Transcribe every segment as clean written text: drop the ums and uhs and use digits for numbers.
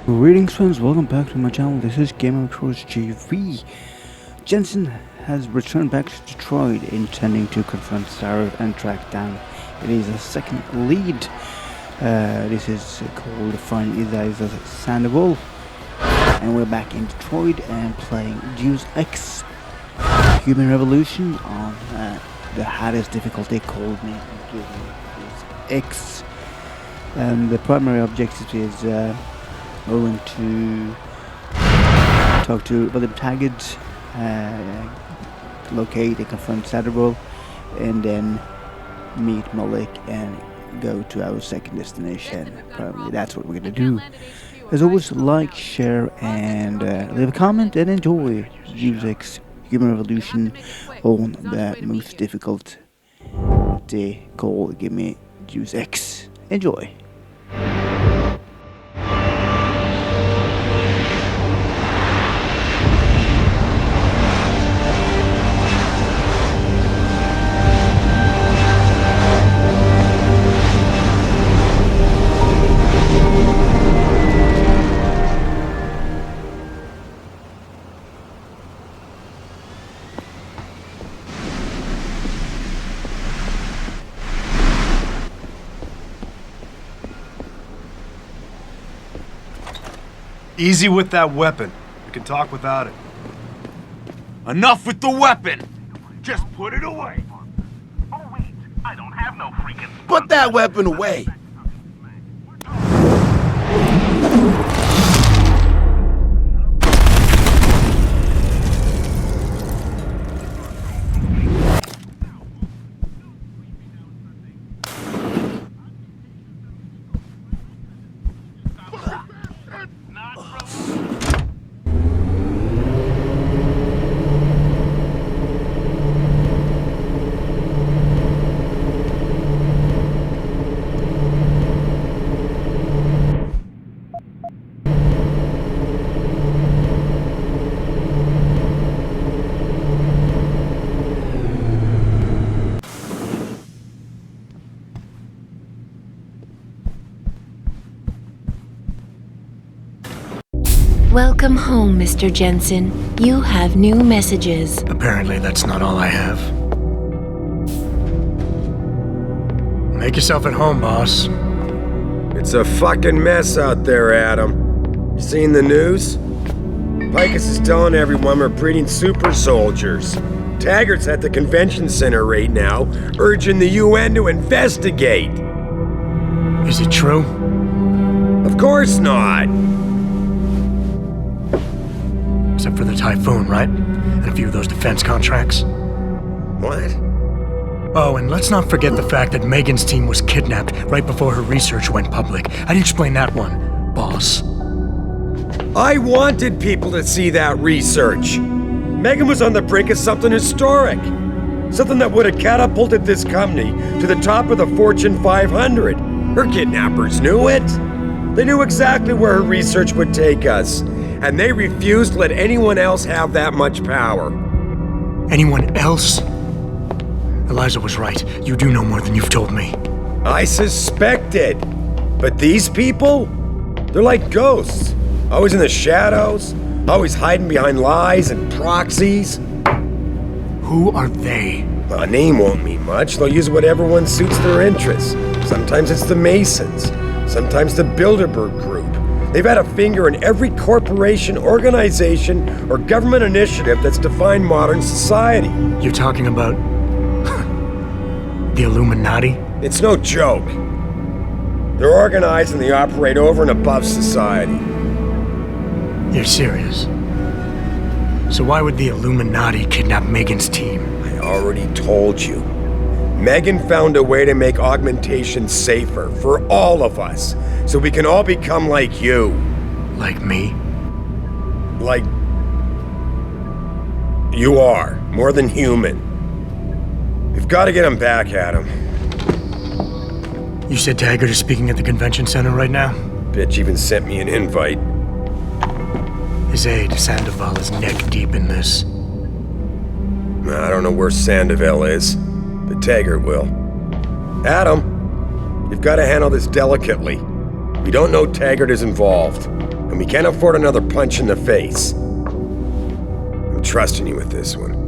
Greetings friends, welcome back to my channel. This is GamerVictorious GV. Jensen has returned back to Detroit, intending to confront Sarif and track down a second lead. This is called Finding Isaias Sandoval, and we're back in Detroit and playing Deus Ex Human Revolution on the hardest difficulty called Deus Ex. And the primary objective is going to talk to William Taggart, locate and confront Sandoval, and then meet Malik and go to our second destination. Probably that's what we're gonna do. As always, like, share, and leave a comment and enjoy Deus Ex Human Revolution on the most difficult they call Give Me Deus Ex. Enjoy. Easy with that weapon. We can talk without it. Enough with the weapon! Just put it away! Oh wait, I don't have no freaking... Put that weapon away! Welcome home, Mr. Jensen. You have new messages. Apparently that's not all I have. Make yourself at home, boss. It's a fucking mess out there, Adam. You seen the news? Picus is telling everyone we're breeding super soldiers. Taggart's at the convention center right now, urging the UN to investigate. Is it true? Of course not. Except for the Typhoon, right? And a few of those defense contracts. What? Oh, and let's not forget the fact that Megan's team was kidnapped right before her research went public. How do you explain that one, boss? I wanted people to see that research. Megan was on the brink of something historic. Something that would have catapulted this company to the top of the Fortune 500. Her kidnappers knew it. They knew exactly where her research would take us. And they refused to let anyone else have that much power. Anyone else? Eliza was right. You do know more than you've told me. I suspected. But these people? They're like ghosts. Always in the shadows. Always hiding behind lies and proxies. Who are they? A name won't mean much. They'll use whatever one suits their interests. Sometimes it's the Masons. Sometimes the Bilderberg Group. They've had a finger in every corporation, organization, or government initiative that's defined modern society. You're talking about... the Illuminati? It's no joke. They're organized and they operate over and above society. You're serious? So why would the Illuminati kidnap Megan's team? I already told you. Megan found a way to make augmentation safer for all of us, so we can all become like you. Like me? Like... you are. More than human. We've got to get him back, Adam. You said Taggart is speaking at the convention center right now? Bitch even sent me an invite. His aide, Sandoval, is neck deep in this. I don't know where Sandoval is, but Taggart will. Adam, you've got to handle this delicately. We don't know Taggart is involved. and we can't afford another punch in the face. I'm trusting you with this one.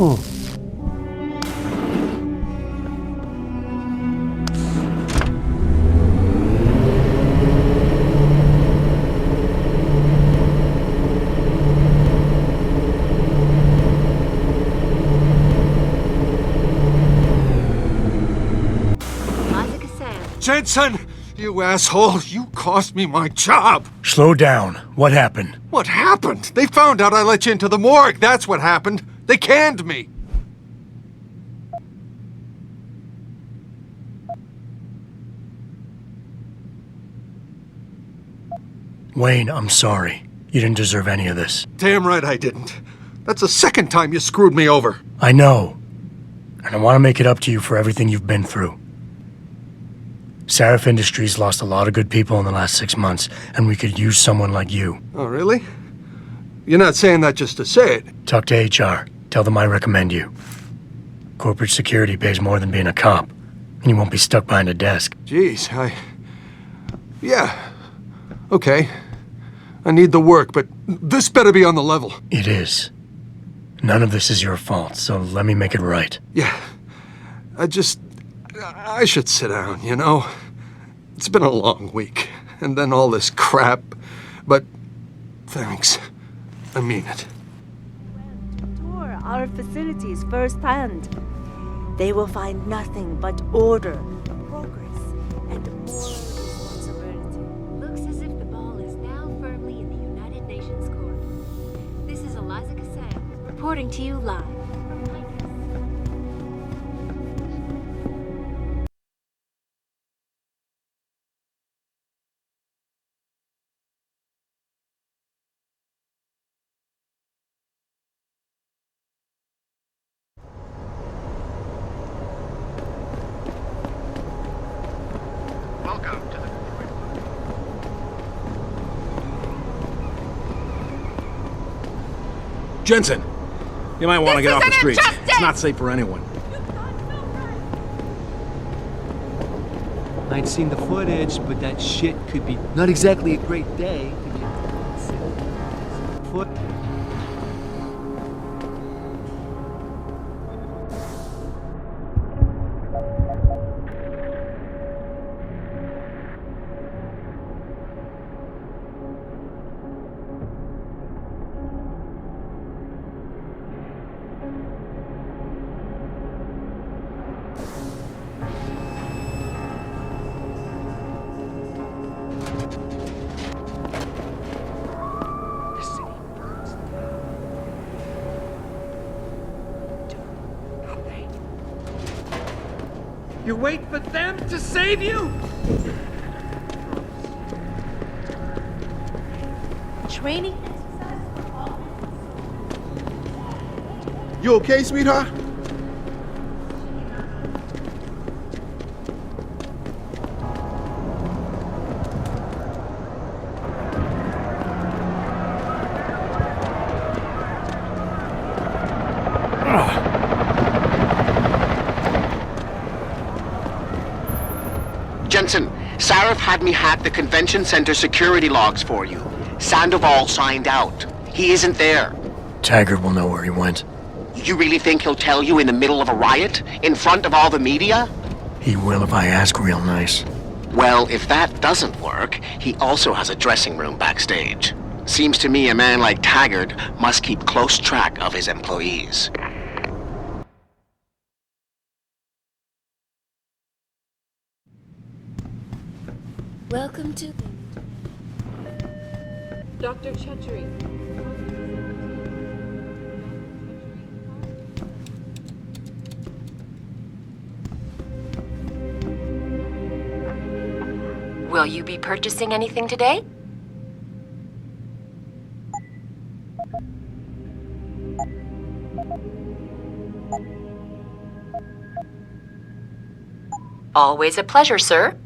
Oh. Jensen! You asshole! You cost me my job! Slow down. What happened? What happened? They found out I let you into the morgue. That's what happened. They canned me. Wayne, I'm sorry. You didn't deserve any of this. Damn right I didn't. That's the second time you screwed me over. I know. And I want to make it up to you for everything you've been through. Sarif Industries lost a lot of good people in the last 6 months, and we could use someone like you. Oh, really? You're not saying that just to say it. Talk to HR. Tell them I recommend you. Corporate security pays more than being a cop, and you won't be stuck behind a desk. Jeez, Yeah. Okay. I need the work, but this better be on the level. It is. None of this is your fault, so let me make it right. Yeah. I should sit down, you know? It's been a long week, and then all this crap, but thanks. I mean it. Tour our facilities firsthand. They will find nothing but order, progress, and more responsibility. Looks as if the ball is now firmly in the United Nations court. This is Eliza Cassell, reporting to you live from Pines. Welcome to the Jensen, you might want to get off the streets. It's not safe for anyone. I'd seen the footage, but that shit could be not exactly a great day to get foot. You wait for them to save you? Training. You okay, sweetheart? Jensen, Sarif had me hack the convention center security logs for you. Sandoval signed out. He isn't there. Taggart will know where he went. You really think he'll tell you in the middle of a riot? In front of all the media? He will if I ask real nice. Well, if that doesn't work, he also has a dressing room backstage. Seems to me a man like Taggart must keep close track of his employees. Welcome to Dr. Chetchery. Will you be purchasing anything today? Always a pleasure, sir.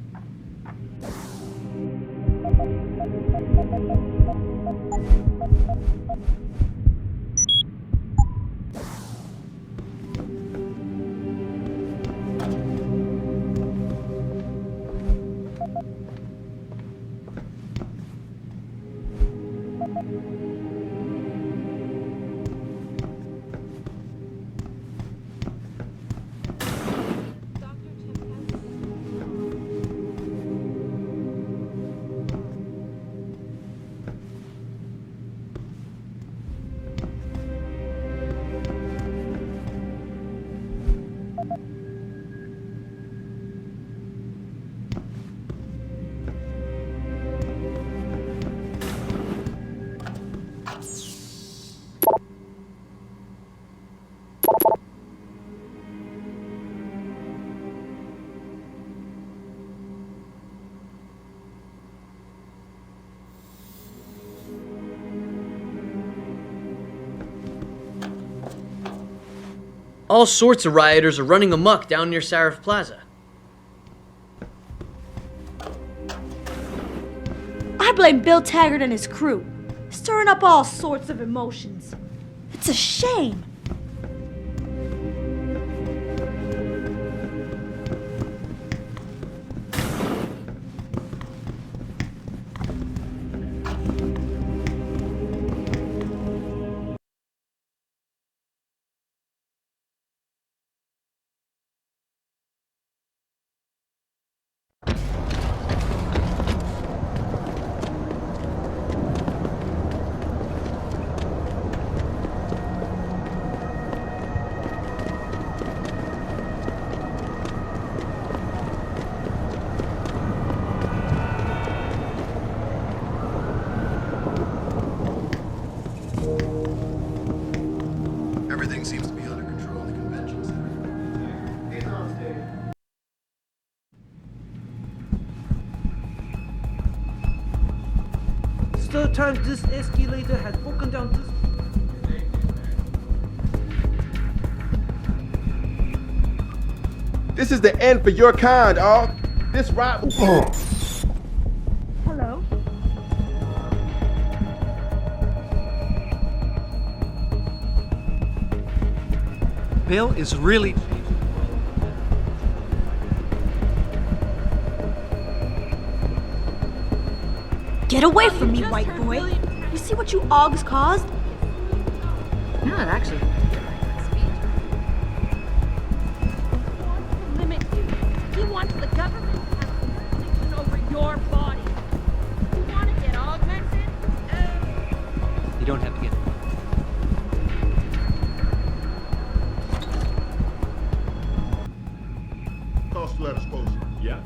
All sorts of rioters are running amok down near Sarif Plaza. I blame Bill Taggart and his crew, stirring up all sorts of emotions. It's a shame. Everything seems to be under control in the convention center. He's on stage. It's the time this escalator has broken down this. This is the end for your kind, all. This ride. Hello? Bill is really Get away from me, white boy. You see what you Augs caused? Not actually. Limit you. He wants the government to have jurisdiction over your body. You want to get augmented? You don't have to get. Cost lab exposure. Yeah.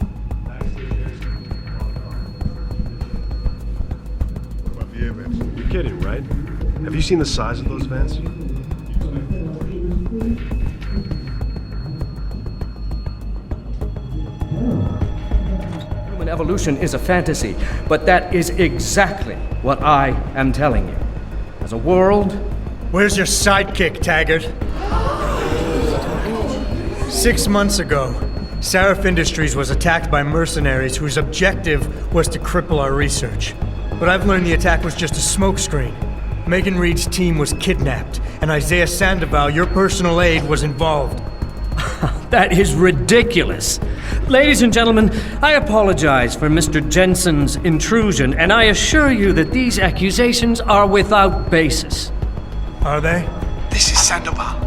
What about the air vents? You're kidding, right? Have you seen the size of those vents? Human evolution is a fantasy, but that is exactly what I am telling you. As a world... Where's your sidekick, Taggart? 6 months ago, Sarif Industries was attacked by mercenaries whose objective was to cripple our research. But I've learned the attack was just a smokescreen. Megan Reed's team was kidnapped, and Isaias Sandoval, your personal aide, was involved. That is ridiculous. Ladies and gentlemen, I apologize for Mr. Jensen's intrusion, and I assure you that these accusations are without basis. Are they? This is Sandoval.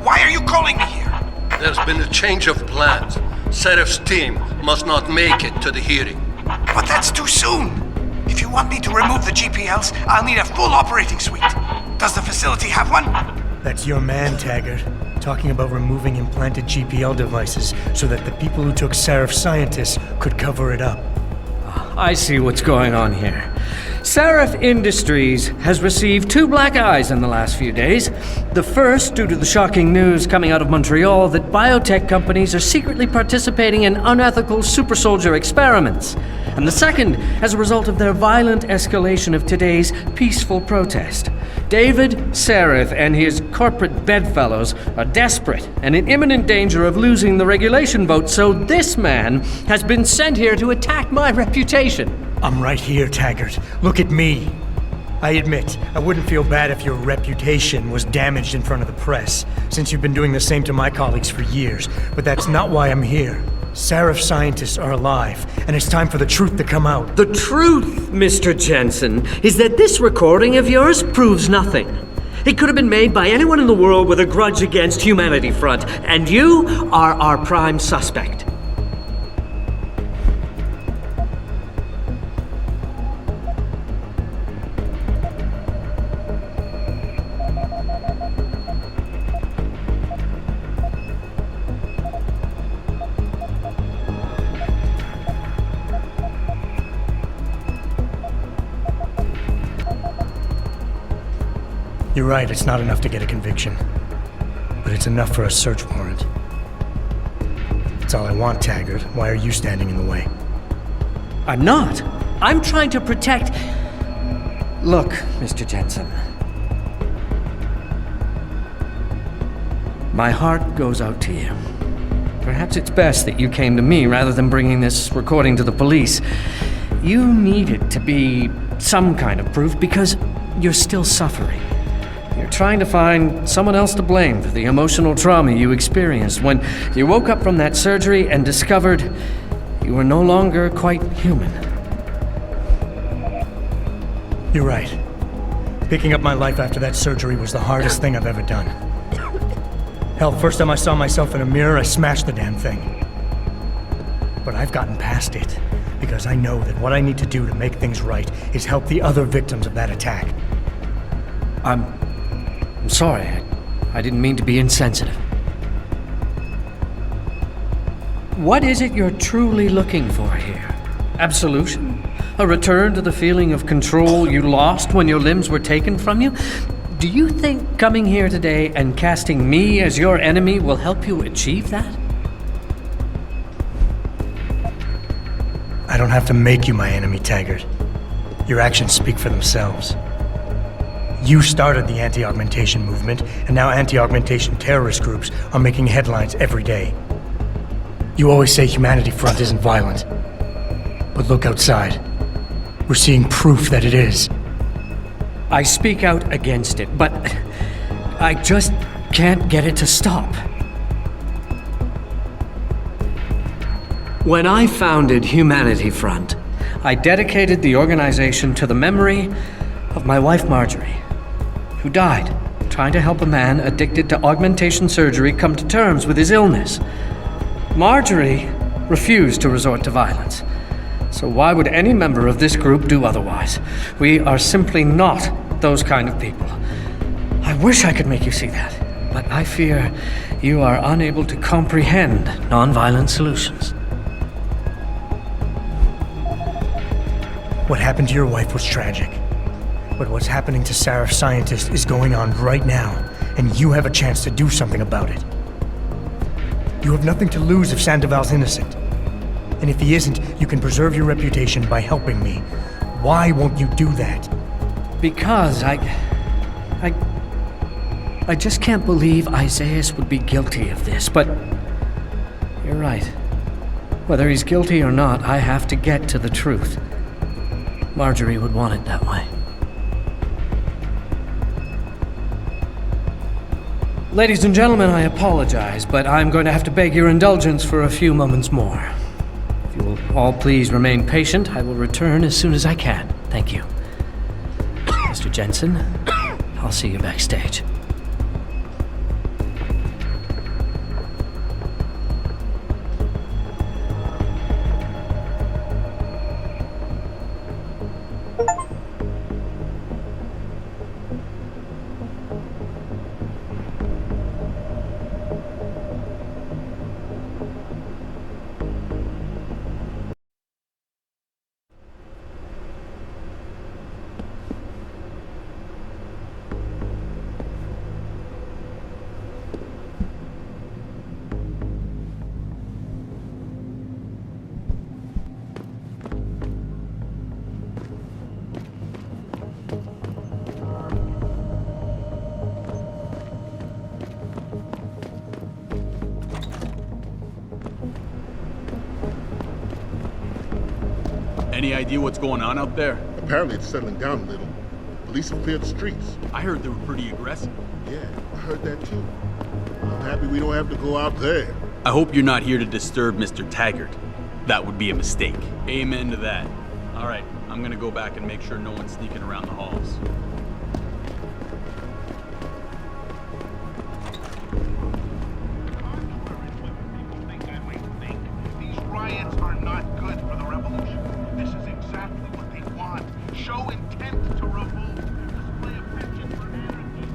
Why are you calling me here? There's been a change of plans. Sarif's team must not make it to the hearing. But that's too soon. If you you want me to remove the GPLs, I'll need a full operating suite. Does the facility have one? That's your man, Taggart. Talking about removing implanted GPL devices so that the people who took Sarif scientists could cover it up. I see what's going on here. Sarif Industries has received 2 black eyes in the last few days. The first, due to the shocking news coming out of Montreal that biotech companies are secretly participating in unethical super soldier experiments. And the second, as a result of their violent escalation of today's peaceful protest. David Sarif and his corporate bedfellows are desperate and in imminent danger of losing the regulation vote, so this man has been sent here to attack my reputation. I'm right here, Taggart. Look at me. I admit, I wouldn't feel bad if your reputation was damaged in front of the press, since you've been doing the same to my colleagues for years, but that's not why I'm here. Sarif scientists are alive, and it's time for the truth to come out. The truth, Mr. Jensen, is that this recording of yours proves nothing. It could have been made by anyone in the world with a grudge against Humanity Front, and you are our prime suspect. You're right, it's not enough to get a conviction. But it's enough for a search warrant. That's all I want, Taggart. Why are you standing in the way? I'm not. I'm trying to protect... Look, Mr. Jensen. My heart goes out to you. Perhaps it's best that you came to me rather than bringing this recording to the police. You need it to be some kind of proof because you're still suffering. You're trying to find someone else to blame for the emotional trauma you experienced when you woke up from that surgery and discovered you were no longer quite human. You're right. Picking up my life after that surgery was the hardest thing I've ever done. Hell, first time I saw myself in a mirror, I smashed the damn thing. But I've gotten past it, because I know that what I need to do to make things right is help the other victims of that attack. I'm sorry. I didn't mean to be insensitive. What is it you're truly looking for here? Absolution? A return to the feeling of control you lost when your limbs were taken from you? Do you think coming here today and casting me as your enemy will help you achieve that? I don't have to make you my enemy, Taggart. Your actions speak for themselves. You started the anti-augmentation movement, and now anti-augmentation terrorist groups are making headlines every day. You always say Humanity Front isn't violent. But look outside. We're seeing proof that it is. I speak out against it, but I just can't get it to stop. When I founded Humanity Front, I dedicated the organization to the memory of my wife Marjorie, who died trying to help a man addicted to augmentation surgery come to terms with his illness. Marjorie refused to resort to violence. So why would any member of this group do otherwise? We are simply not those kind of people. I wish I could make you see that, but I fear you are unable to comprehend nonviolent solutions. What happened to your wife was tragic. But what's happening to Sarif scientists is going on right now, and you have a chance to do something about it. You have nothing to lose if Sandoval's innocent. And if he isn't, you can preserve your reputation by helping me. Why won't you do that? Because I just can't believe Isaias would be guilty of this, but you're right. Whether he's guilty or not, I have to get to the truth. Marjorie would want it that way. Ladies and gentlemen, I apologize, but I'm going to have to beg your indulgence for a few moments more. If you will all please remain patient, I will return as soon as I can. Thank you. Mr. Jensen, I'll see you backstage. any idea what's going on out there? Apparently it's settling down a little. Police have cleared the streets. I heard they were pretty aggressive. Yeah, I heard that too. I'm happy we don't have to go out there. I hope you're not here to disturb Mr. Taggart. That would be a mistake. Amen to that. All right, I'm gonna go back and make sure no one's sneaking around the halls. These riots are not good for the revolution. This is exactly what they want. Show intent to revolt. Display affection for anarchy.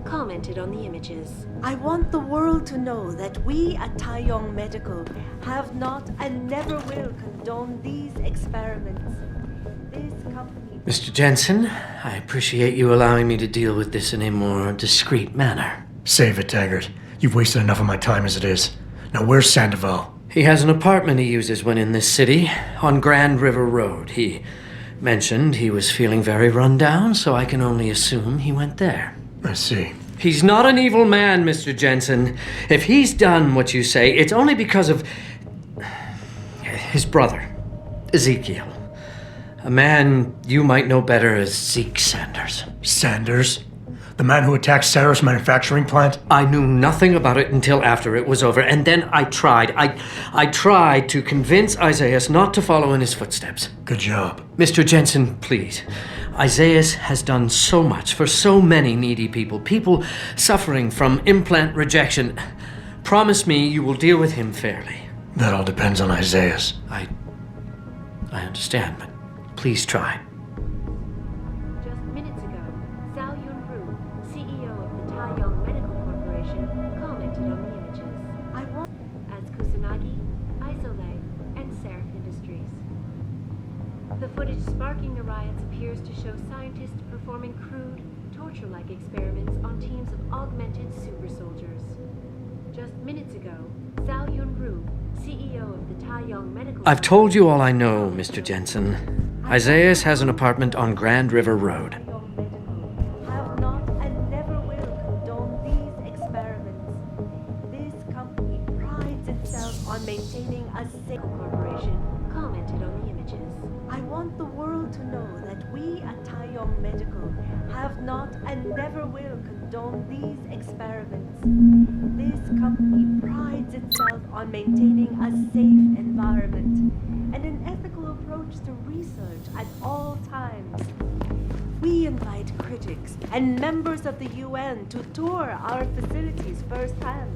Commented on the images. I want the world to know that we at Taeyong Medical have not and never will condone these experiments. This company... Mr. Jensen, I appreciate you allowing me to deal with this in a more discreet manner. Save it, Taggart. You've wasted enough of my time as it is. Now where's Sandoval? He has an apartment he uses when in this city, on Grand River Road. He mentioned he was feeling very run down, so I can only assume he went there. I see. He's not an evil man, Mr. Jensen. If he's done what you say, it's only because of his brother, Ezekiel. A man you might know better as Zeke Sanders. Sanders? The man who attacked Sarif's manufacturing plant? I knew nothing about it until after it was over, and then I tried. I tried to convince Isaias not to follow in his footsteps. Good job. Mr. Jensen, please. Isaias has done so much for so many needy people, people suffering from implant rejection. Promise me you will deal with him fairly. That all depends on Isaias. I understand, but please try. Just minutes ago, Zhao Yunru, CEO of the Taeyong Medical Corporation, commented on the images. I want as Kusanagi, Isole, and Sarif Industries. The footage sparking the riots appears to show scientists performing crude, torture-like experiments on teams of augmented super soldiers. Just minutes ago, Zhao Yunru, CEO of the Taeyong Medical... I've told you all I know, Mr. Jensen. Isaias has an apartment on Grand River Road. have not and never will condone these experiments. This company prides itself on maintaining a safe corporation, commented on the images. I want the world to know that we at Taeyong Medical have not and never will condone these experiments. This company prides itself on maintaining a safe environment and an ethical approach to research at all times. We invite critics and members of the UN to tour our facilities firsthand.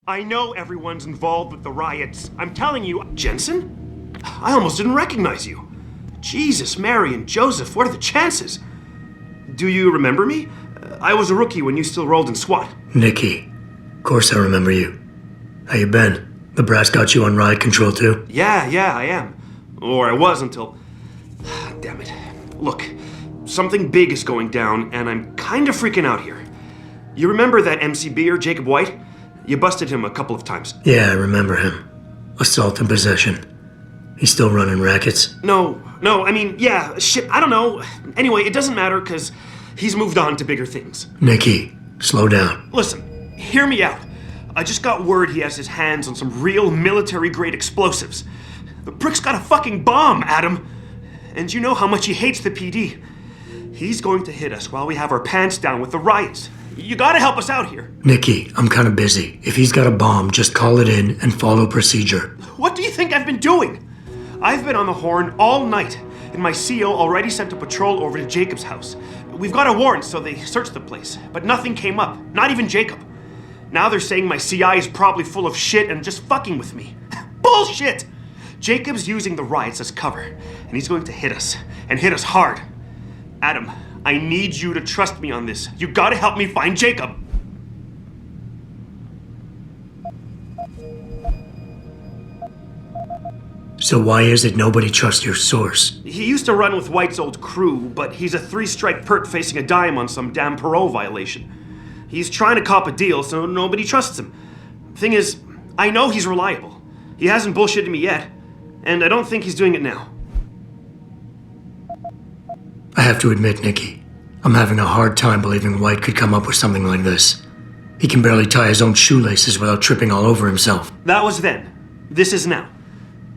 I know everyone's involved with the riots. I'm telling you, Jensen? I almost didn't recognize you. Jesus, Mary, and Joseph, what are the chances? Do you remember me? I was a rookie when you still rolled in SWAT. Nikki. Of course I remember you. How you been? The brass got you on riot control too? Yeah, I am. Or I was until... Damn it. Look, something big is going down, and I'm kind of freaking out here. You remember that MCBer, Jacob White? You busted him a couple of times. Yeah, I remember him. Assault and possession. He's still running rackets? No, I mean, yeah, shit, I don't know. Anyway, it doesn't matter, because he's moved on to bigger things. Nikki, slow down. Listen, hear me out. I just got word he has his hands on some real military-grade explosives. The prick's got a fucking bomb, Adam. And you know how much he hates the PD. He's going to hit us while we have our pants down with the riots. You gotta help us out here. Nikki, I'm kinda busy. If he's got a bomb, just call it in and follow procedure. What do you think I've been doing? I've been on the horn all night, and my CO already sent a patrol over to Jacob's house. We've got a warrant, so they searched the place, but nothing came up, not even Jacob. Now they're saying my CI is probably full of shit and just fucking with me. Bullshit! Jacob's using the riots as cover, and he's going to hit us, and hit us hard. Adam, I need you to trust me on this. You gotta help me find Jacob. So why is it nobody trusts your source? He used to run with White's old crew, but he's a 3-strike pert facing a dime on some damn parole violation. He's trying to cop a deal, so nobody trusts him. Thing is, I know he's reliable. He hasn't bullshitted me yet, and I don't think he's doing it now. I have to admit, Nikki, I'm having a hard time believing White could come up with something like this. He can barely tie his own shoelaces without tripping all over himself. That was then. This is now.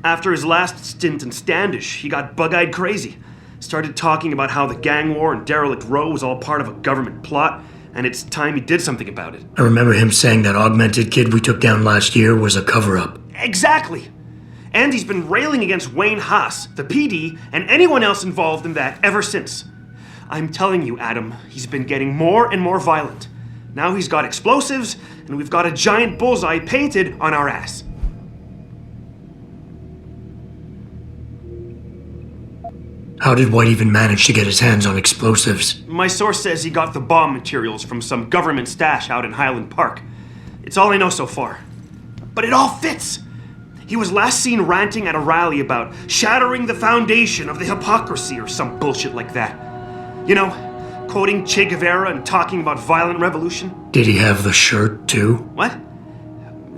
After his last stint in Standish, he got bug-eyed crazy. Started talking about how the gang war and Derelict Row was all part of a government plot, and it's time he did something about it. I remember him saying that augmented kid we took down last year was a cover-up. Exactly! And he's been railing against Wayne Haas, the PD, and anyone else involved in that ever since. I'm telling you, Adam, he's been getting more and more violent. Now he's got explosives, and we've got a giant bullseye painted on our ass. How did White even manage to get his hands on explosives? My source says he got the bomb materials from some government stash out in Highland Park. It's all I know so far. But it all fits! He was last seen ranting at a rally about shattering the foundation of the hypocrisy or some bullshit like that. You know, quoting Che Guevara and talking about violent revolution. Did he have the shirt, too? What?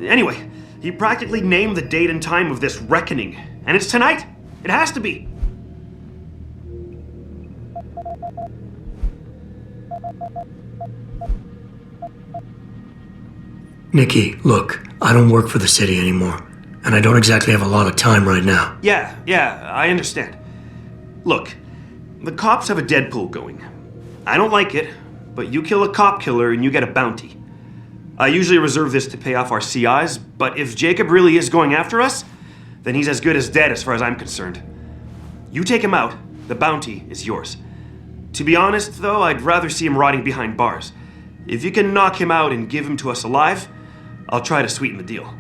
Anyway, he practically named the date and time of this reckoning. And it's tonight. It has to be. Nikki, look, I don't work for the city anymore, and I don't exactly have a lot of time right now. Yeah, I understand. Look, the cops have a Deadpool going. I don't like it, but you kill a cop killer and you get a bounty. I usually reserve this to pay off our CIs, but if Jacob really is going after us, then he's as good as dead as far as I'm concerned. You take him out, the bounty is yours. To be honest, though, I'd rather see him rotting behind bars. If you can knock him out and give him to us alive, I'll try to sweeten the deal.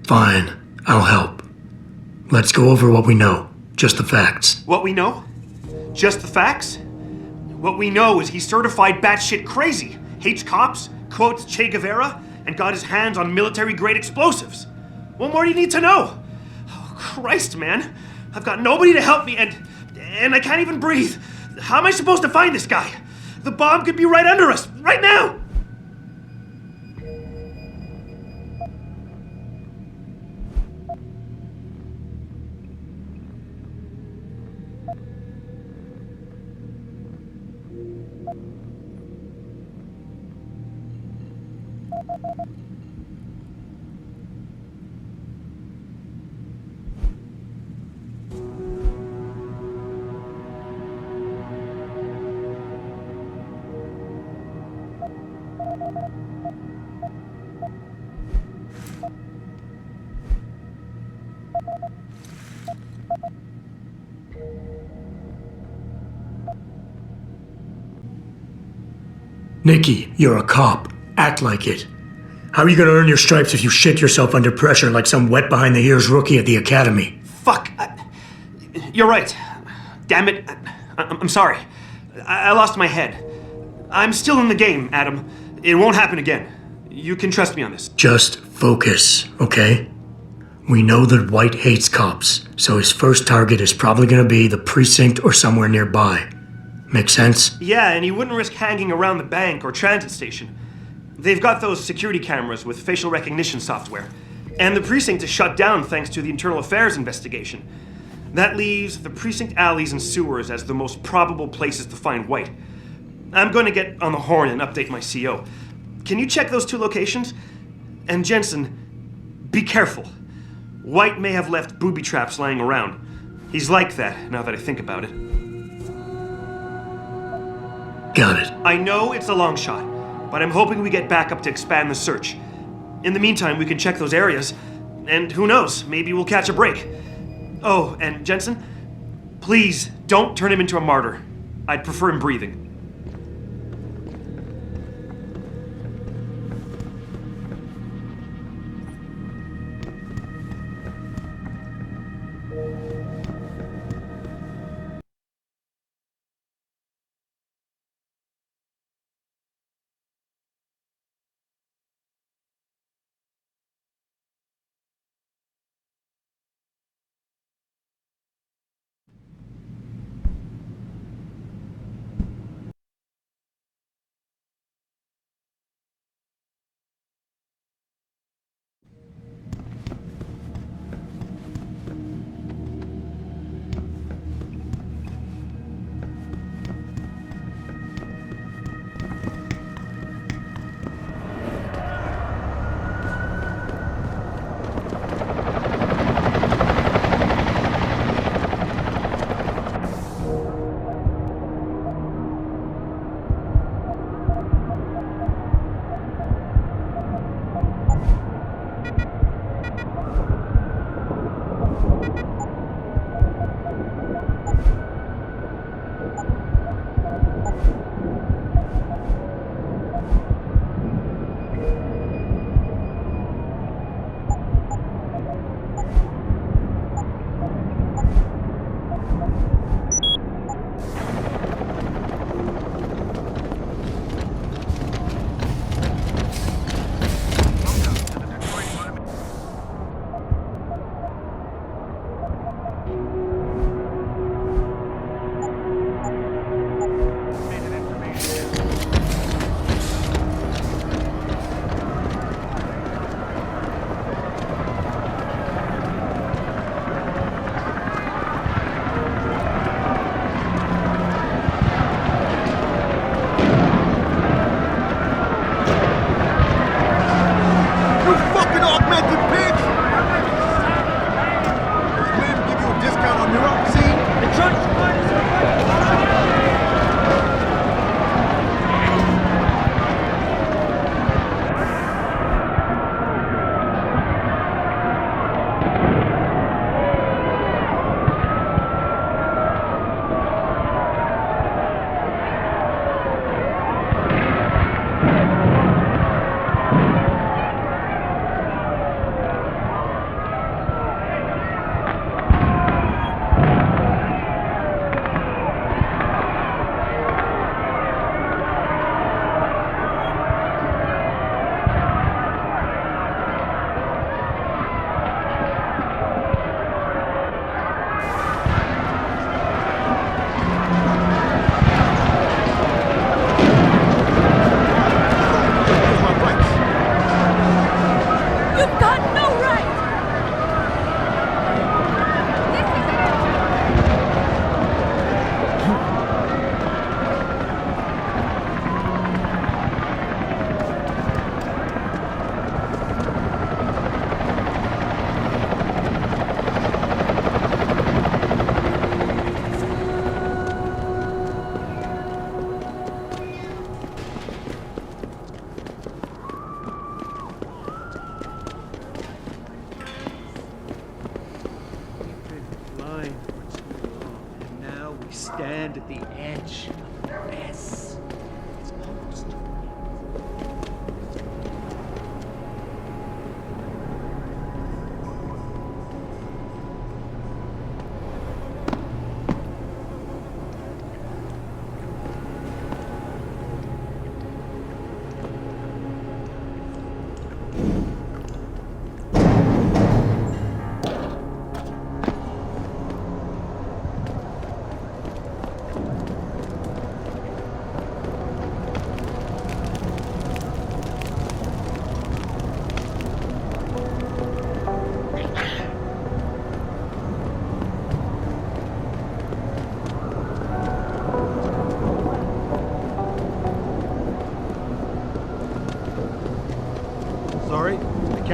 Fine, I'll help. Let's go over what we know, just the facts. What we know? Just the facts? What we know is he's certified batshit crazy, hates cops, quotes Che Guevara, and got his hands on military-grade explosives. What more do you need to know? Oh, Christ, man. I've got nobody to help me, and I can't even breathe. How am I supposed to find this guy? The bomb could be right under us, right now! Nikki, you're a cop. Act like it. How are you gonna earn your stripes if you shit yourself under pressure like some wet behind the ears rookie at the academy? Fuck. You're right. Damn it. I'm sorry. I lost my head. I'm still in the game, Adam. It won't happen again. You can trust me on this. Just focus, okay? We know that White hates cops, so his first target is probably gonna be the precinct or somewhere nearby. Make sense? Yeah, and he wouldn't risk hanging around the bank or transit station. They've got those security cameras with facial recognition software. And the precinct is shut down thanks to the internal affairs investigation. That leaves the precinct alleys and sewers as the most probable places to find White. I'm going to get on the horn and update my CO. Can you check those two locations? And Jensen, be careful. White may have left booby traps lying around. He's like that, now that I think about it. Got it. I know it's a long shot, but I'm hoping we get backup to expand the search. In the meantime, we can check those areas, and who knows, maybe we'll catch a break. Oh, and Jensen, please don't turn him into a martyr. I'd prefer him breathing.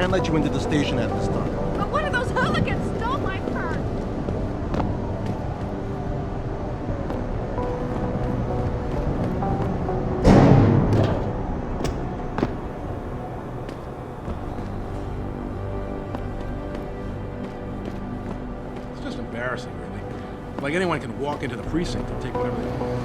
can't let you into the station at this time. But one of those hooligans stole my purse! It's just embarrassing, really. Like anyone can walk into the precinct and take whatever they want.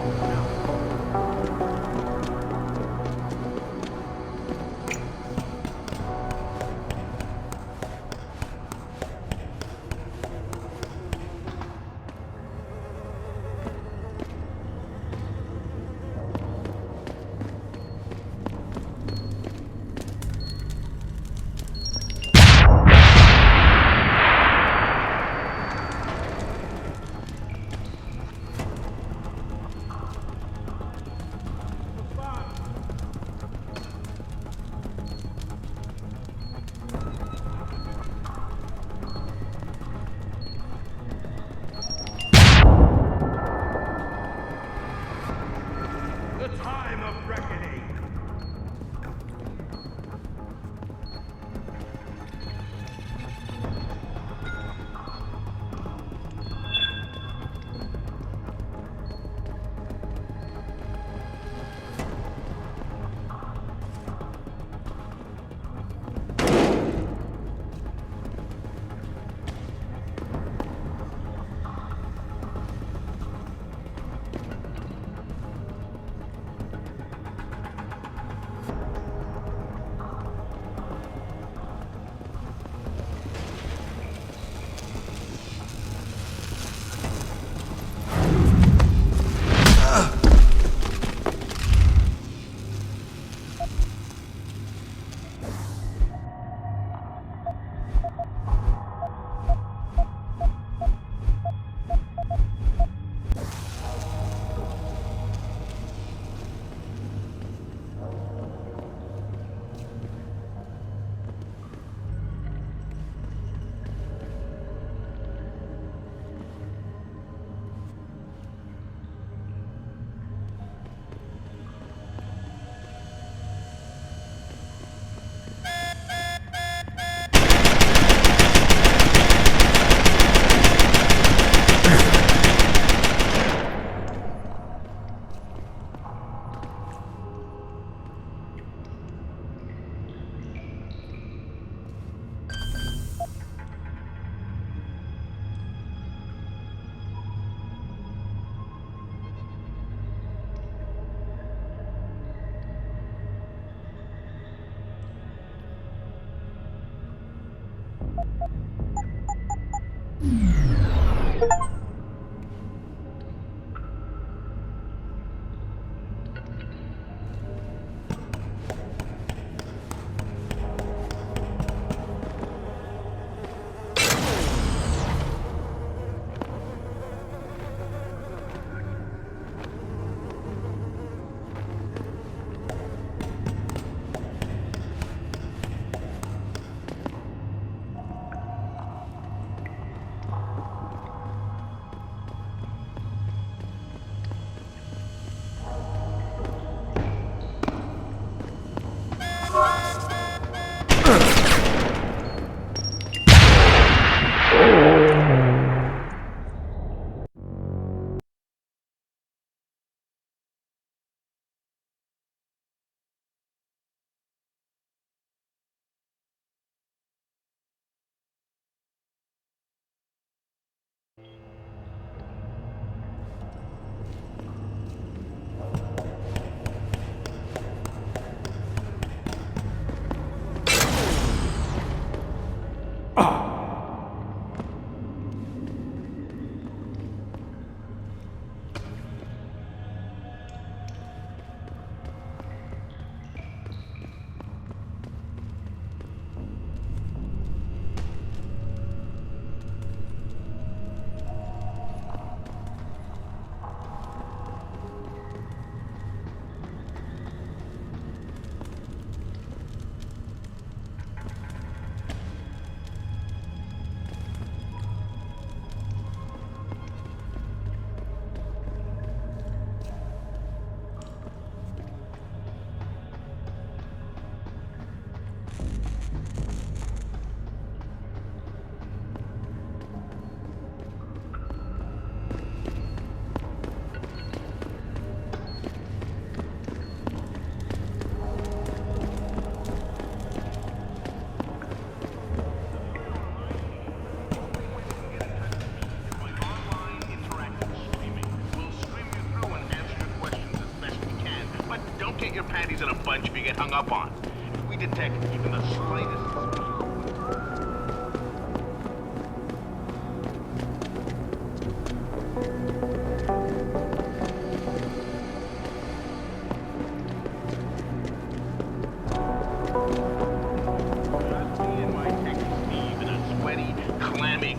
get your panties in a bunch if you get hung up on. If we detect even the slightest suspicion.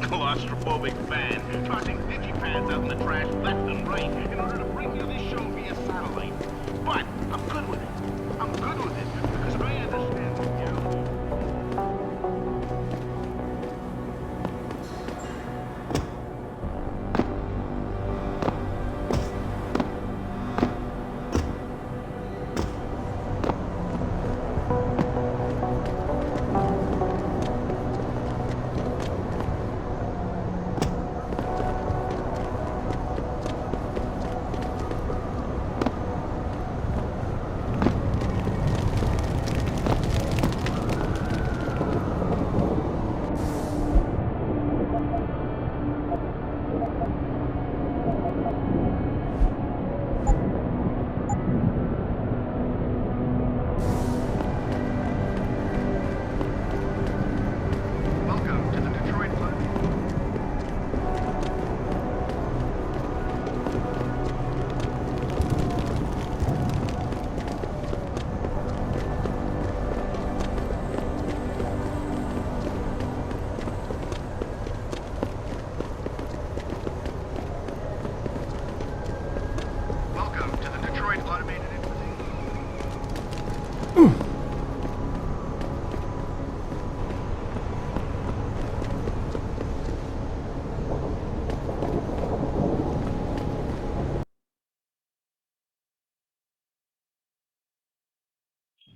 Claustrophobic fan, tossing digipads out in the trash left and right in order to bring you this show via satellite. But I'm good with it. I'm good with it because I understand the reality.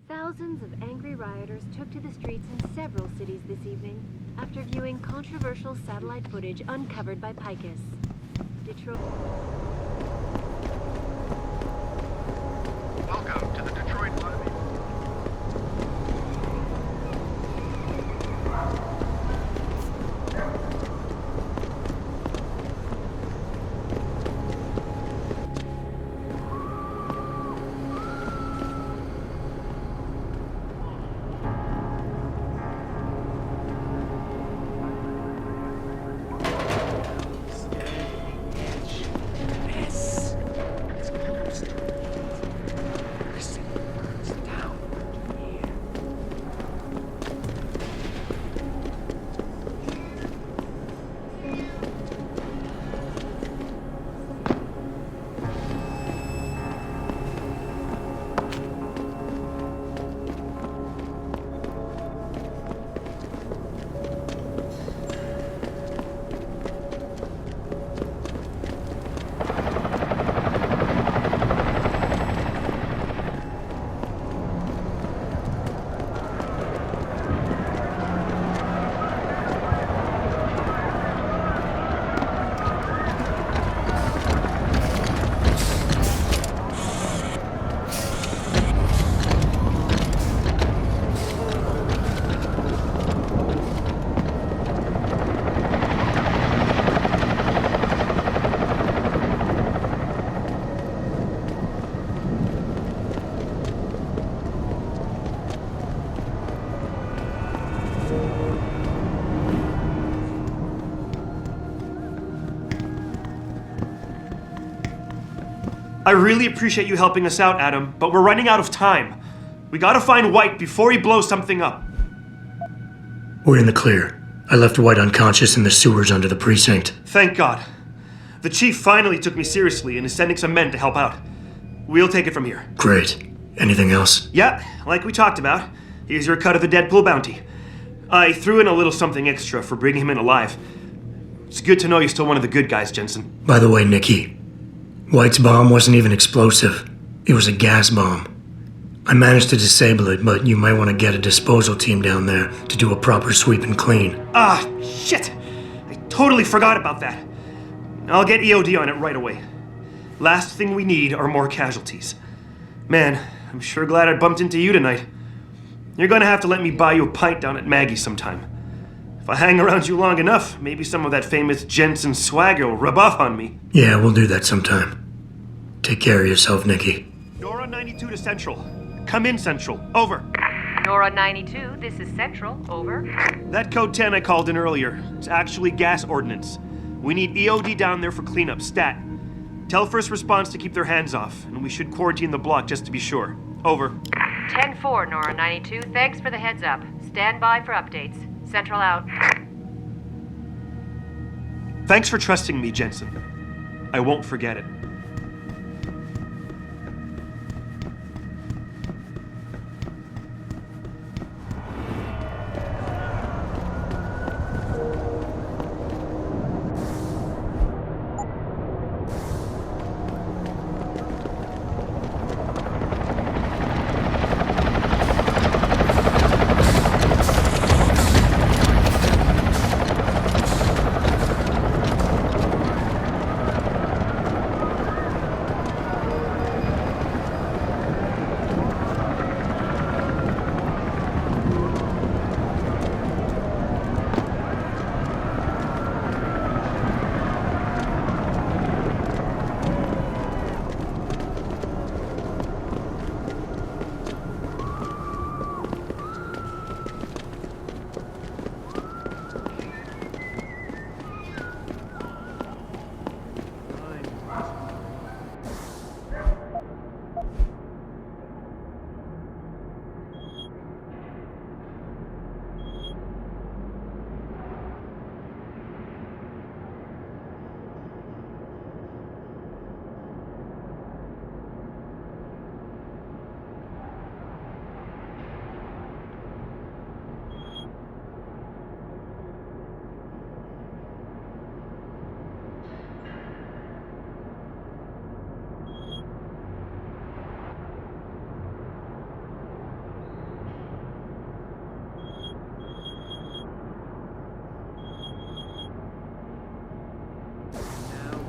Thousands of angry rioters took to the streets in several cities this evening after viewing controversial satellite footage uncovered by Picus. Detroit. Welcome to the Detroit Automated. I really appreciate you helping us out, Adam, but we're running out of time. We gotta find White before he blows something up. We're in the clear. I left White unconscious in the sewers under the precinct. Thank God. The chief finally took me seriously and is sending some men to help out. We'll take it from here. Great. Anything else? Yeah, like we talked about. Here's your cut of the Deadpool bounty. I threw in a little something extra for bringing him in alive. It's good to know you're still one of the good guys, Jensen. By the way, Nikki, White's bomb wasn't even explosive. It was a gas bomb. I managed to disable it, but you might want to get a disposal team down there to do a proper sweep and clean. Ah, shit! I totally forgot about that. I'll get EOD on it right away. Last thing we need are more casualties. Man, I'm sure glad I bumped into you tonight. You're gonna have to let me buy you a pint down at Maggie's sometime. If I hang around you long enough, maybe some of that famous Jensen swagger will rub off on me. Yeah, we'll do that sometime. Take care of yourself, Nikki. Nora 92 to Central. Come in, Central. Over. Nora 92, this is Central. Over. That code 10 I called in earlier. It's actually gas ordnance. We need EOD down there for cleanup. Stat. Tell first response to keep their hands off, and we should quarantine the block just to be sure. Over. 10-4, Nora 92. Thanks for the heads up. Stand by for updates. Central out. Thanks for trusting me, Jensen. I won't forget it.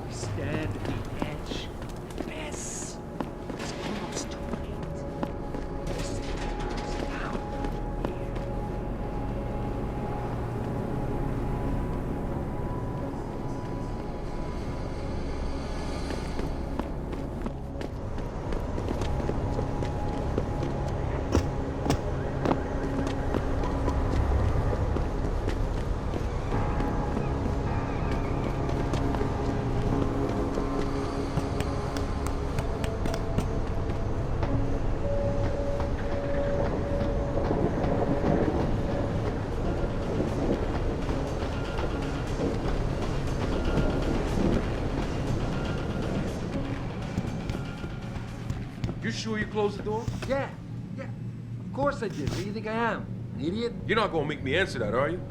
Stand at the edge. Yes! It's almost too late. This is down here. You sure you closed the door? Yeah. Of course I did. Who do you think I am? An idiot? You're not gonna make me answer that, are you?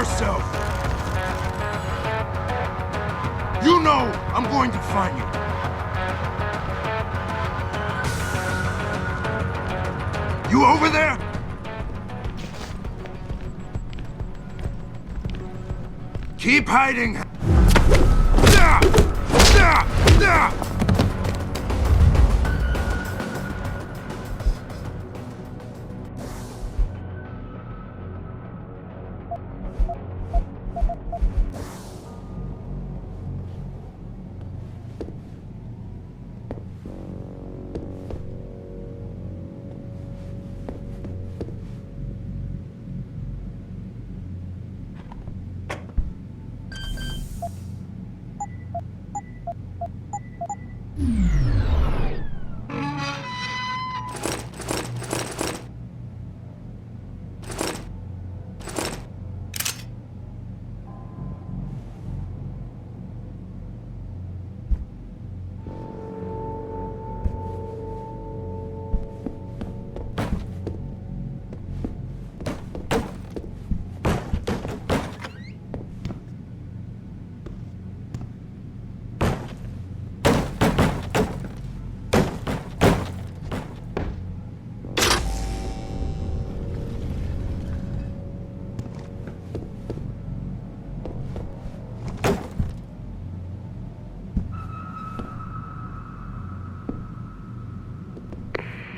yourself! You know I'm going to find you. You over there? Keep hiding.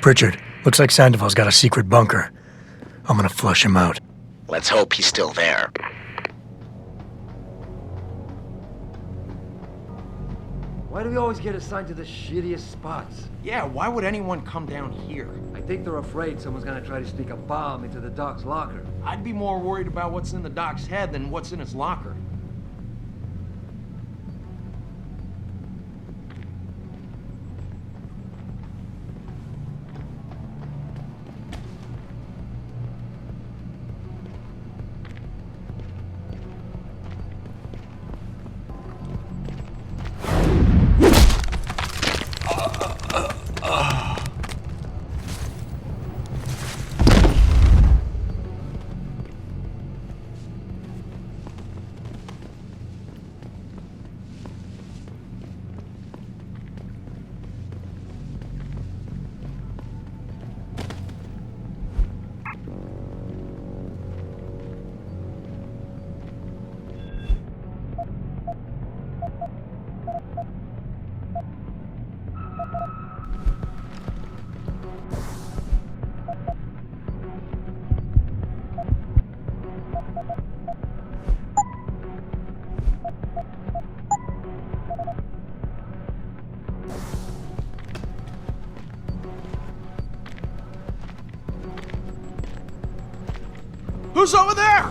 Pritchard, looks like Sandoval's got a secret bunker. I'm gonna flush him out. Let's hope he's still there. Why do we always get assigned to the shittiest spots? Yeah, why would anyone come down here? I think they're afraid someone's gonna try to sneak a bomb into the doc's locker. I'd be more worried about what's in the doc's head than what's in his locker. Who's over there?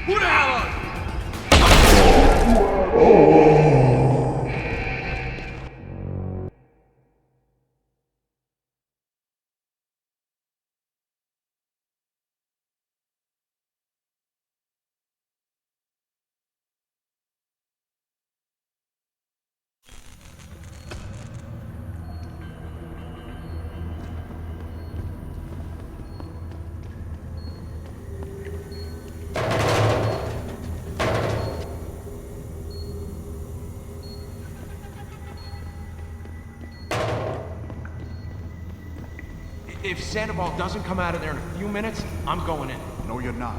Who the hell are you? If Sandoval doesn't come out of there in a few minutes, I'm going in. No, you're not.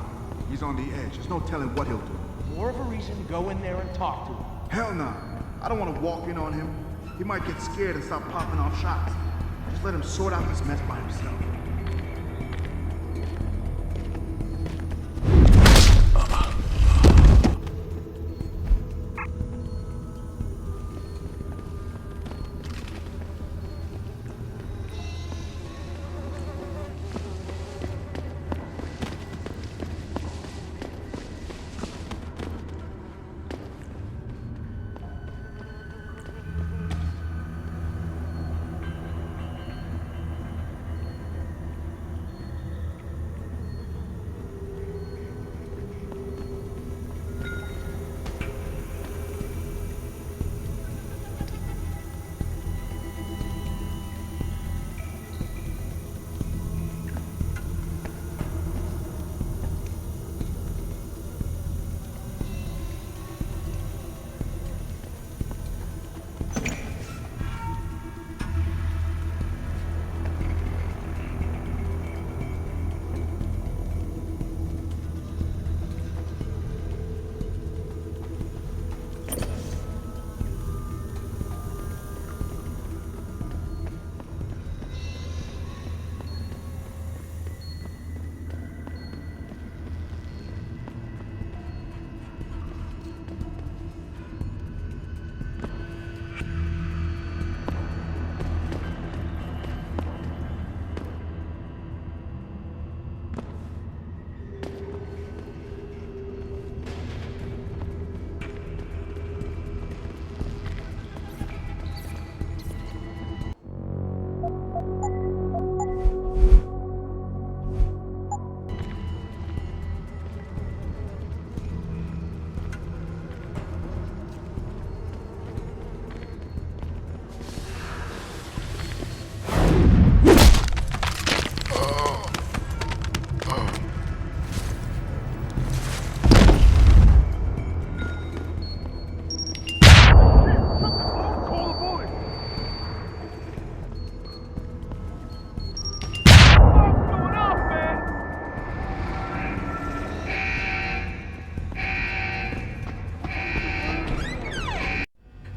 He's on the edge. There's no telling what he'll do. More of a reason to go in there and talk to him. Hell no. I don't want to walk in on him. He might get scared and start popping off shots. Just let him sort out this mess by himself.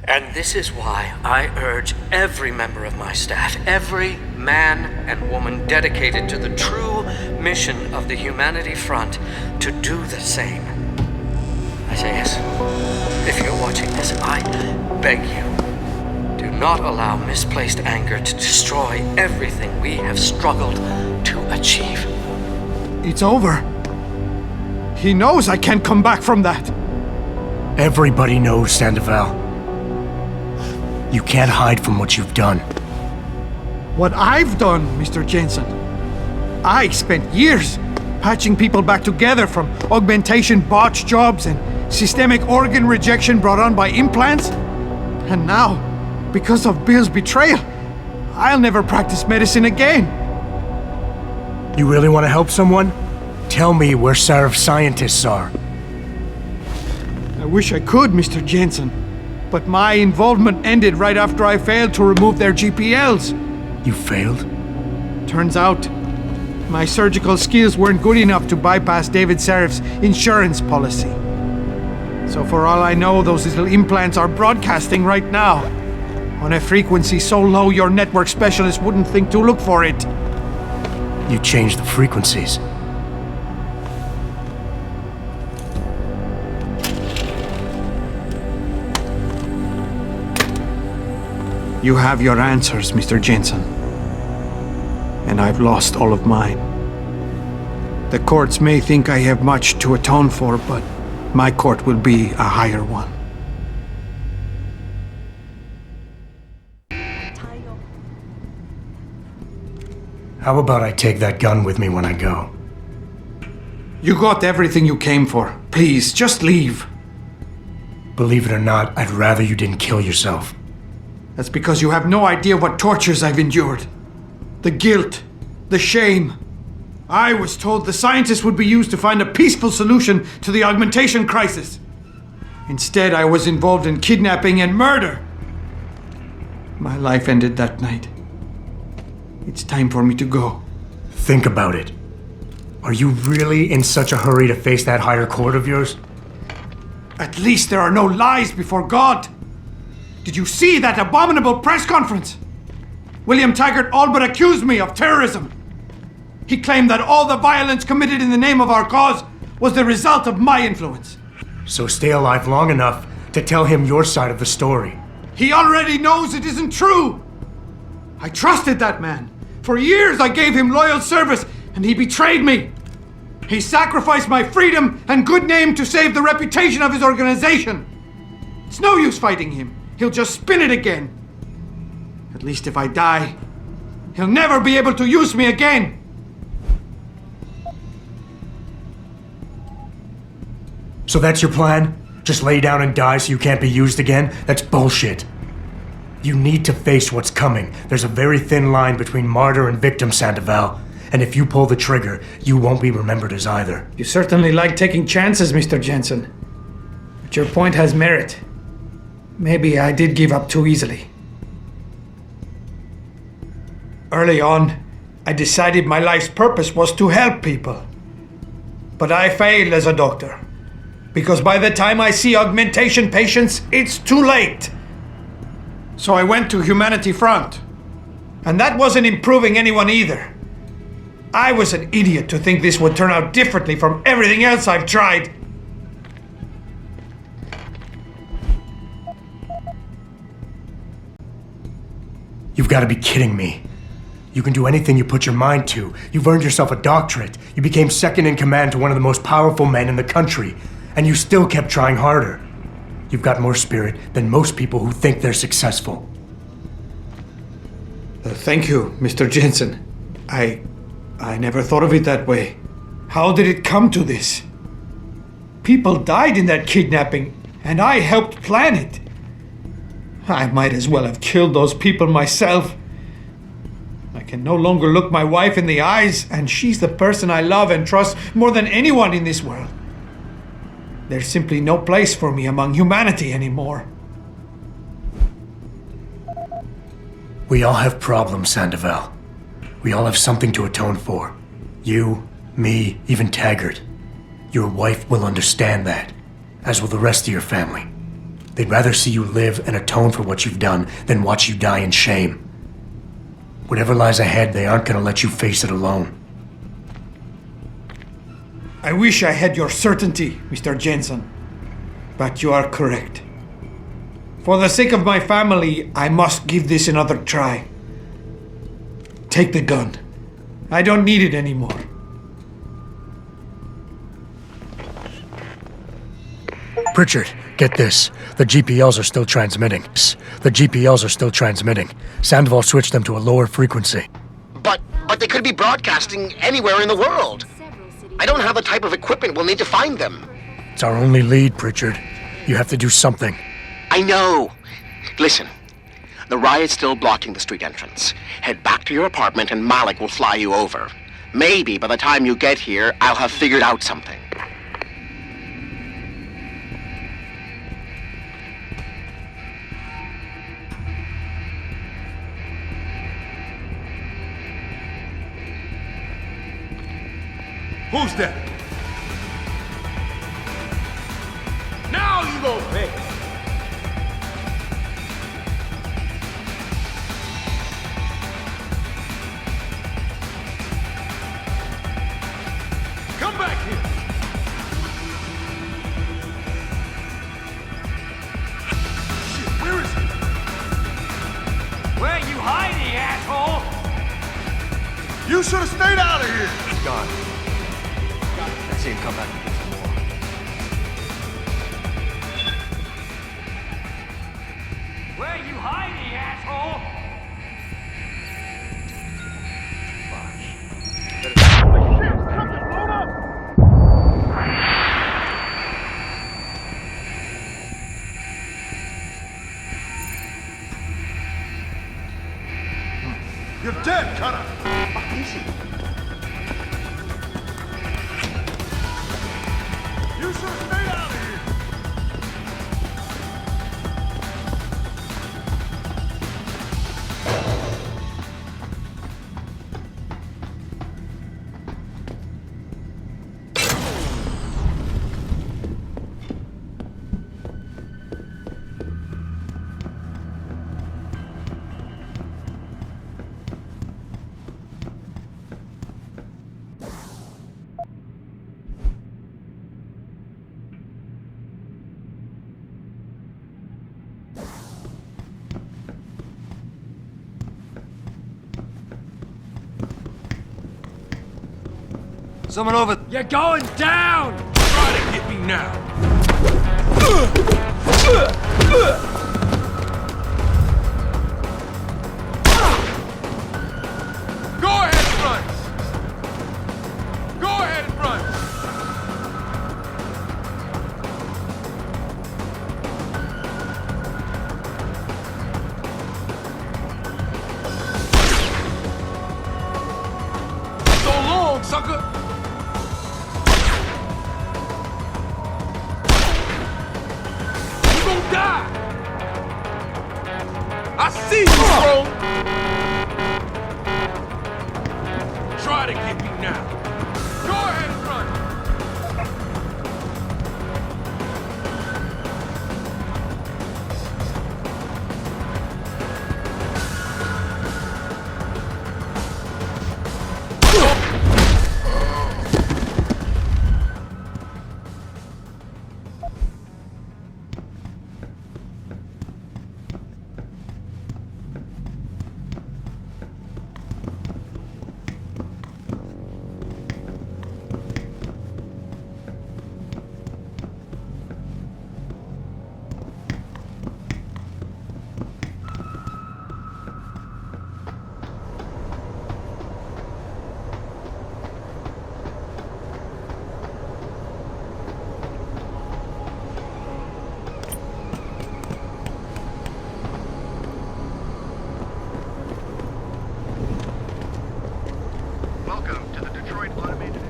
And this is why I urge every member of my staff, every man and woman dedicated to the true mission of the Humanity Front, to do the same. Isaias, if you're watching this, I beg you, do not allow misplaced anger to destroy everything we have struggled to achieve. It's over. He knows I can't come back from that. Everybody knows, Sandoval. You can't hide from what you've done. What I've done, Mr. Jensen. I spent years patching people back together from augmentation botch jobs and systemic organ rejection brought on by implants. And now, because of Bill's betrayal, I'll never practice medicine again. You really want to help someone? Tell me where Sarif scientists are. I wish I could, Mr. Jensen. But my involvement ended right after I failed to remove their GPLs. You failed? Turns out, my surgical skills weren't good enough to bypass David Sarif's insurance policy. So for all I know, those little implants are broadcasting right now, on a frequency so low your network specialist wouldn't think to look for it. You changed the frequencies. You have your answers, Mr. Jensen. And I've lost all of mine. The courts may think I have much to atone for, but my court will be a higher one. How about I take that gun with me when I go? You got everything you came for. Please, just leave. Believe it or not, I'd rather you didn't kill yourself. That's because you have no idea what tortures I've endured. The guilt, the shame. I was told the scientists would be used to find a peaceful solution to the augmentation crisis. Instead, I was involved in kidnapping and murder. My life ended that night. It's time for me to go. Think about it. Are you really in such a hurry to face that higher court of yours? At least there are no lies before God. Did you see that abominable press conference? William Taggart all but accused me of terrorism. He claimed that all the violence committed in the name of our cause was the result of my influence. So stay alive long enough to tell him your side of the story. He already knows it isn't true. I trusted that man. For years I gave him loyal service, and he betrayed me. He sacrificed my freedom and good name to save the reputation of his organization. It's no use fighting him. He'll just spin it again. At least if I die, he'll never be able to use me again. So that's your plan? Just lay down and die so you can't be used again? That's bullshit. You need to face what's coming. There's a very thin line between martyr and victim, Sandoval. And if you pull the trigger, you won't be remembered as either. You certainly like taking chances, Mr. Jensen. But your point has merit. Maybe I did give up too easily. Early on, I decided my life's purpose was to help people. But I failed as a doctor. Because by the time I see augmentation patients, it's too late. So I went to Humanity Front. And that wasn't improving anyone either. I was an idiot to think this would turn out differently from everything else I've tried. You've got to be kidding me. You can do anything you put your mind to. You've earned yourself a doctorate. You became second in command to one of the most powerful men in the country. And you still kept trying harder. You've got more spirit than most people who think they're successful. Thank you, Mr. Jensen. I never thought of it that way. How did it come to this? People died in that kidnapping, and I helped plan it. I might as well have killed those people myself. I can no longer look my wife in the eyes, and she's the person I love and trust more than anyone in this world. There's simply no place for me among humanity anymore. We all have problems, Sandoval. We all have something to atone for. You, me, even Taggart. Your wife will understand that, as will the rest of your family. They'd rather see you live and atone for what you've done than watch you die in shame. Whatever lies ahead, they aren't going to let you face it alone. I wish I had your certainty, Mr. Jensen. But you are correct. For the sake of my family, I must give this another try. Take the gun. I don't need it anymore. Pritchard, get this. The GPLs are still transmitting. Sandoval switched them to a lower frequency. But they could be broadcasting anywhere in the world. I don't have the type of equipment we'll need to find them. It's our only lead, Pritchard. You have to do something. I know. Listen, the riot's still blocking the street entrance. Head back to your apartment and Malik will fly you over. Maybe by the time you get here, I'll have figured out something. Who's that? Now you gon' pay. Come back here. Shit, where is he? Where you hiding, asshole? You should have stayed out of here. He's gone. See him come back and do some more. Where you hiding, asshole? You're dead, Cutter! Easy. You should have stayed out of here! Someone over. You're going down! Try to get me now! Go ahead and run! Go ahead and run! So long, sucker! Die! I see you, bro! Try to get me now. Go ahead and run! Welcome to the Detroit Automated.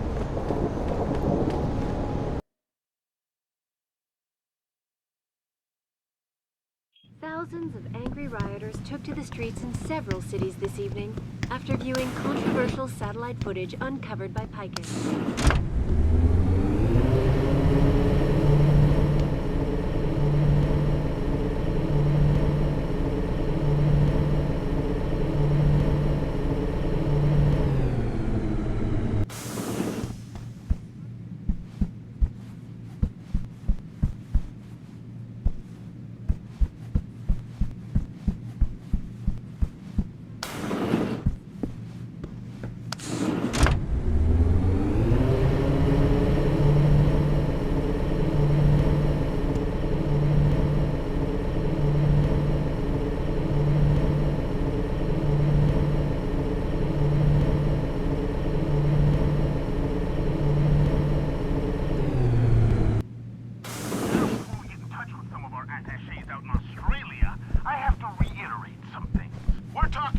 Thousands of angry rioters took to the streets in several cities this evening after viewing controversial satellite footage uncovered by Picus.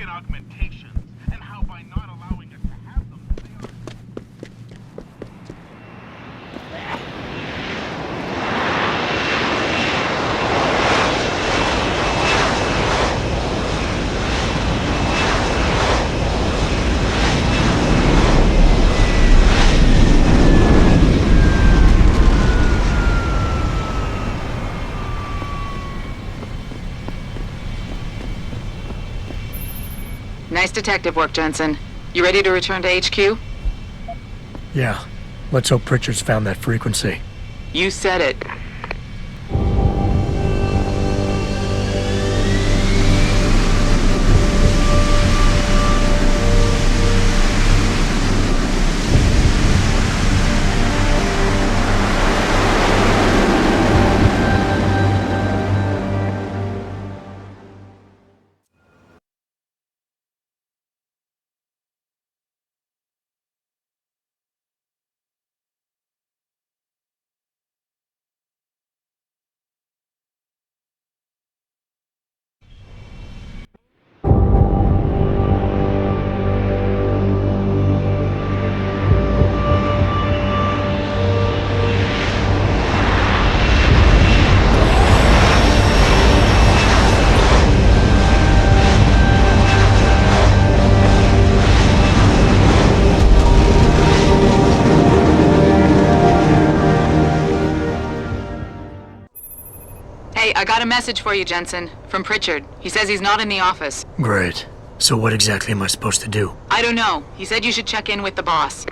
Augmentations, and how by not allowing us to have them, they are... Nice detective work, Jensen. You ready to return to HQ? Yeah. Let's hope Pritchard's found that frequency. You said it. Hey, I got a message for you, Jensen. From Pritchard. He says he's not in the office. Great. So what exactly am I supposed to do? I don't know. He said you should check in with the boss.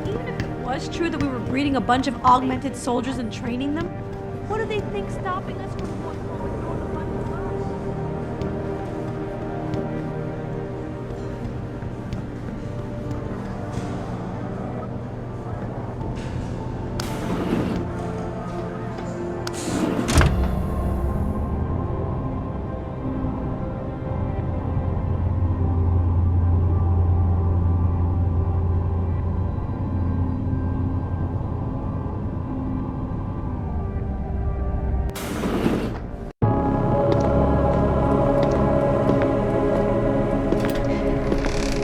Even if it was true that we were breeding a bunch of augmented soldiers and training them, what do they think stopping us from going forward north of London was?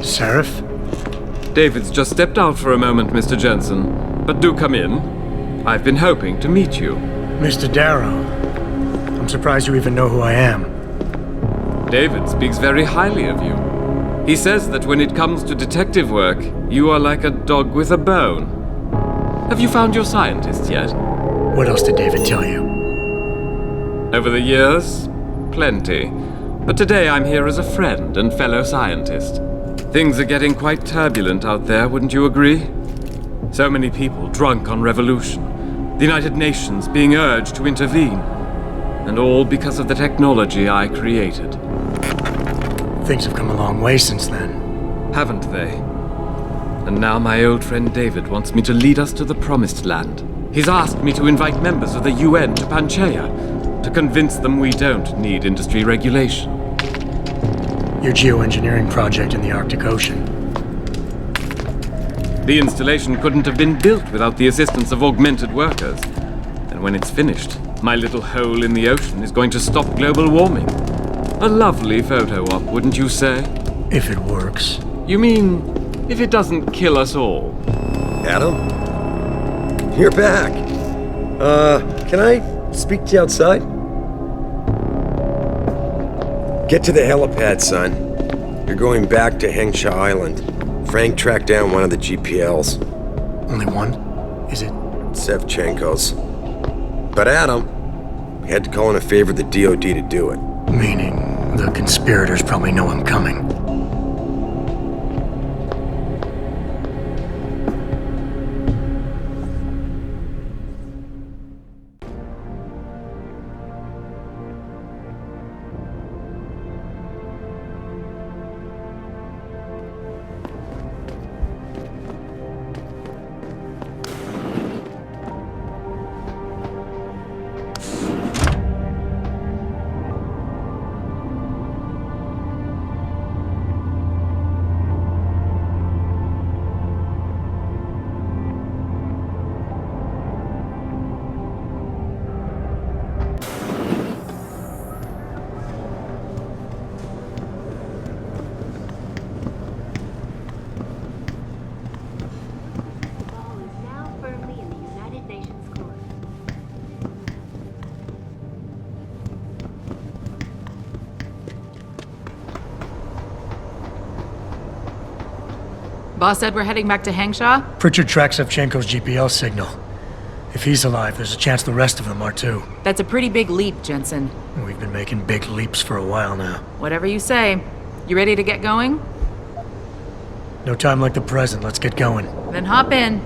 Sarif? David's just stepped out for a moment, Mr. Jensen. But do come in. I've been hoping to meet you. Mr. Darrow. I'm surprised you even know who I am. David speaks very highly of you. He says that when it comes to detective work, you are like a dog with a bone. Have you found your scientist yet? What else did David tell you? Over the years, plenty. But today I'm here as a friend and fellow scientist. Things are getting quite turbulent out there, wouldn't you agree? So many people drunk on revolution. The United Nations being urged to intervene. And all because of the technology I created. Things have come a long way since then. Haven't they? And now my old friend David wants me to lead us to the Promised Land. He's asked me to invite members of the UN to Panchaea, to convince them we don't need industry regulation. Your geoengineering project in the Arctic Ocean. The installation couldn't have been built without the assistance of augmented workers. And when it's finished, my little hole in the ocean is going to stop global warming. A lovely photo op, wouldn't you say? If it works. You mean, if it doesn't kill us all? Adam? You're back. Can I speak to you outside? Get to the helipad, son. You're going back to Hengsha Island. Frank tracked down one of the GPLs. Only one? Is it? Sevchenko's. But Adam, we had to call in a favor of the DOD to do it. Meaning, the conspirators probably know I'm coming. Boss said we're heading back to Hengsha? Pritchard tracks Sevchenko's GPL signal. If he's alive, there's a chance the rest of them are too. That's a pretty big leap, Jensen. We've been making big leaps for a while now. Whatever you say. You ready to get going? No time like the present. Let's get going. Then hop in.